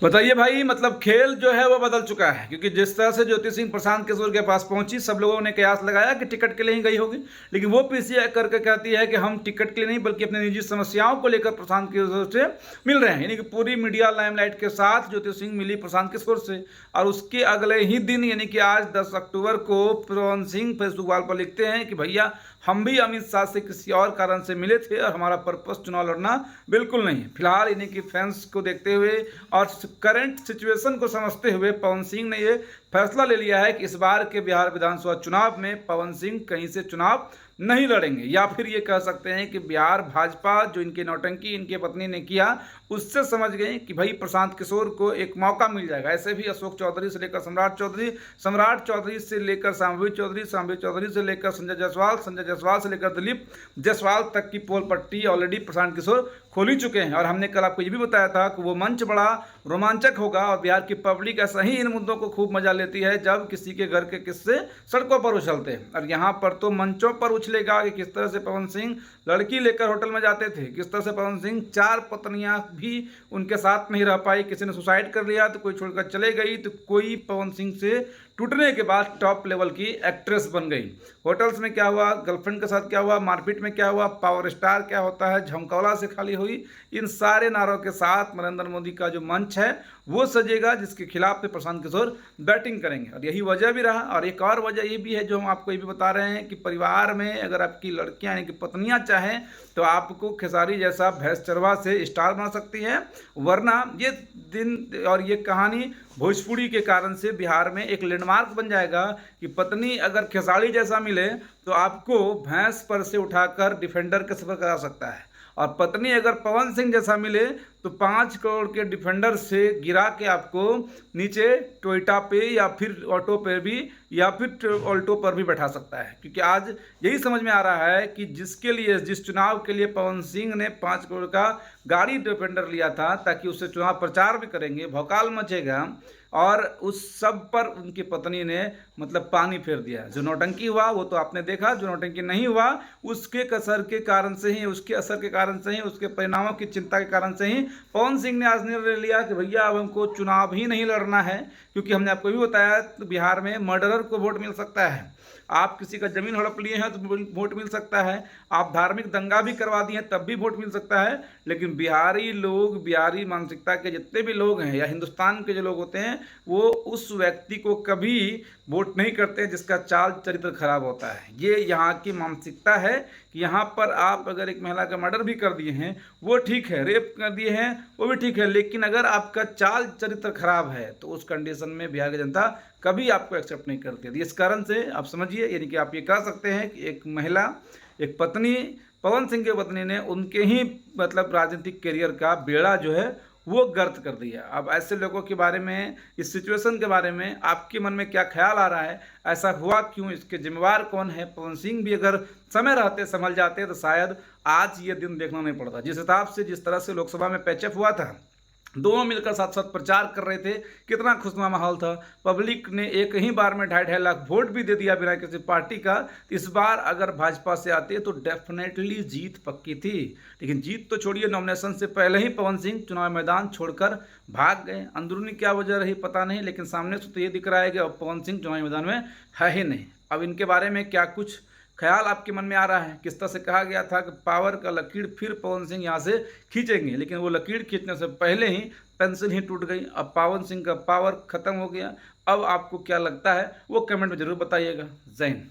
बताइए भाई, मतलब खेल जो है वो बदल चुका है, क्योंकि जिस तरह से ज्योति सिंह प्रशांत किशोर के पास पहुंची, सब लोगों ने कयास लगाया कि टिकट के लिए ही गई होगी। लेकिन वो पीसीआई करके कहती है कि हम टिकट के लिए नहीं बल्कि अपनी निजी समस्याओं को लेकर प्रशांत किशोर से मिल रहे हैं। यानी कि पूरी मीडिया लाइमलाइट के साथ ज्योति सिंह मिली प्रशांत किशोर से, और उसके अगले ही दिन यानी कि आज 10 अक्टूबर को पवन सिंह फेसबुक वाल पर लिखते हैं कि भैया हम भी अमित शाह से किसी और कारण से मिले थे और हमारा पर्पस चुनाव लड़ना बिल्कुल नहीं है। फिलहाल यानी कि फैंस को देखते हुए और करंट सिचुएशन को समझते हुए पवन सिंह ने ये फैसला ले लिया है कि इस बार के बिहार विधानसभा चुनाव में पवन सिंह कहीं से चुनाव नहीं लड़ेंगे, या फिर ये कह सकते हैं कि बिहार भाजपा जो इनकी नौटंकी इनके पत्नी ने किया उससे समझ गए कि भाई प्रशांत किशोर को एक मौका मिल जाएगा। ऐसे भी अशोक चौधरी से लेकर सम्राट चौधरी, सम्राट चौधरी से लेकर सांभवी चौधरी, सांभवी चौधरी से लेकर संजय जायसवाल, संजय जायसवाल से लेकर दिलीप जायसवाल तक की पोल पट्टी ऑलरेडी प्रशांत किशोर खोल ही चुके हैं। और हमने कल आपको ये भी बताया था कि वो मंच बड़ा रोमांचक होगा और बिहार की पब्लिक ऐसा ही इन मुद्दों को खूब मजा लेती है जब किसी के घर के किस्से सड़कों पर उछलते हैं। और यहाँ पर तो मंचों पर उछलेगा कि किस तरह से पवन सिंह लड़की लेकर होटल में जाते थे, किस तरह से पवन सिंह 4 पत्नियां भी उनके साथ नहीं रह पाई, किसी ने सुसाइड कर लिया तो कोई छोड़कर चले गई, तो कोई पवन सिंह से टूटने के बाद टॉप लेवल की एक्ट्रेस बन गई। होटल्स में क्या हुआ, गर्लफ्रेंड के साथ क्या हुआ, मारपीट में क्या हुआ, पावर स्टार क्या होता है, झमकौला से खाली हुई, इन सारे नारों के साथ नरेंद्र मोदी का जो मंच है वो सजेगा, जिसके खिलाफ पे प्रशांत किशोर बैटिंग करेंगे। और यही वजह भी रहा। और एक और वजह ये भी है जो हम आपको ये भी बता रहे हैं कि परिवार में अगर आपकी लड़कियां यानी कि पत्नियां चाहें तो आपको खेसारी जैसा भैंस चरवा से स्टार बना सकती है, वरना ये दिन और ये कहानी भोजपुरी के कारण से बिहार में एक लैंडमार्क बन जाएगा कि पत्नी अगर खेसारी जैसा मिले तो आपको भैंस पर से उठाकर डिफेंडर का सफर करा सकता है, और पत्नी अगर पवन सिंह जैसा मिले तो 5 करोड़ के डिफेंडर से गिरा के आपको नीचे टोयोटा पे या फिर ऑटो पे भी या फिर ऑल्टो पर भी बैठा सकता है। क्योंकि आज यही समझ में आ रहा है कि जिसके लिए जिस चुनाव के लिए पवन सिंह ने 5 करोड़ का गाड़ी डिफेंडर लिया था ताकि उससे चुनाव प्रचार भी करेंगे, भौकाल मचेगा, और उस सब पर उनकी पत्नी ने मतलब पानी फेर दिया। जो नौटंकी हुआ वो तो आपने देखा, जो नौटंकी नहीं हुआ उसके कसर के कारण से ही, उसके असर के कारण से ही, उसके परिणामों की चिंता के कारण से ही पवन सिंह ने आज निर्णय लिया कि भैया अब हमको चुनाव ही नहीं लड़ना है। क्योंकि हमने आपको भी बताया तो बिहार में मर्डरर को वोट मिल सकता है, आप किसी का जमीन हड़प लिए हैं तो वोट मिल सकता है, आप धार्मिक दंगा भी करवा दिए तब भी वोट मिल सकता है। लेकिन बिहारी लोग, बिहारी मानसिकता के जितने भी लोग हैं या हिंदुस्तान के जो लोग होते हैं वो उस व्यक्ति को कभी वोट नहीं करते जिसका चाल चरित्र खराब होता है। ये यहाँ की मानसिकता है कि यहाँ पर आप अगर एक महिला का मर्डर भी कर दिए हैं वो ठीक है, रेप कर दिए हैं वो भी ठीक है, लेकिन अगर आपका चाल चरित्र खराब है तो उस कंडीशन में बिहार की जनता कभी आपको एक्सेप्ट नहीं करती है। इस कारण से आप समझिए, यानी कि आप ये कह सकते हैं कि एक महिला, एक पत्नी, पवन सिंह की पत्नी ने उनके ही मतलब राजनीतिक करियर का बेड़ा जो है वो गर्क कर दिया। अब ऐसे लोगों के बारे में, इस सिचुएशन के बारे में आपके मन में क्या ख्याल आ रहा है, ऐसा हुआ क्यों, इसके जिम्मेवार कौन है? पवन सिंह भी अगर समय रहते संभल जाते तो शायद आज ये दिन देखना नहीं पड़ता। जिस हिसाब से, जिस तरह से लोकसभा में पैचअप हुआ था, दोनों मिलकर साथ साथ प्रचार कर रहे थे, कितना खुशनुमा माहौल था। पब्लिक ने एक ही बार में 2.5 लाख वोट भी दे दिया बिना किसी पार्टी का। इस बार अगर भाजपा से आते तो डेफिनेटली जीत पक्की थी। लेकिन जीत तो छोड़िए, नॉमिनेशन से पहले ही पवन सिंह चुनाव मैदान छोड़कर भाग गए। अंदरूनी क्या वजह रही पता नहीं, लेकिन सामने से तो ये दिख रहा है कि अब पवन सिंह चुनाव मैदान में है ही नहीं। अब इनके बारे में क्या कुछ ख्याल आपके मन में आ रहा है? किस तरह से कहा गया था कि पावर का लकीर फिर पवन सिंह यहाँ से खींचेंगे, लेकिन वो लकीर खींचने से पहले ही पेंसिल ही टूट गई। अब पवन सिंह का पावर खत्म हो गया। अब आपको क्या लगता है वो कमेंट में जरूर बताइएगा। जय हिंद।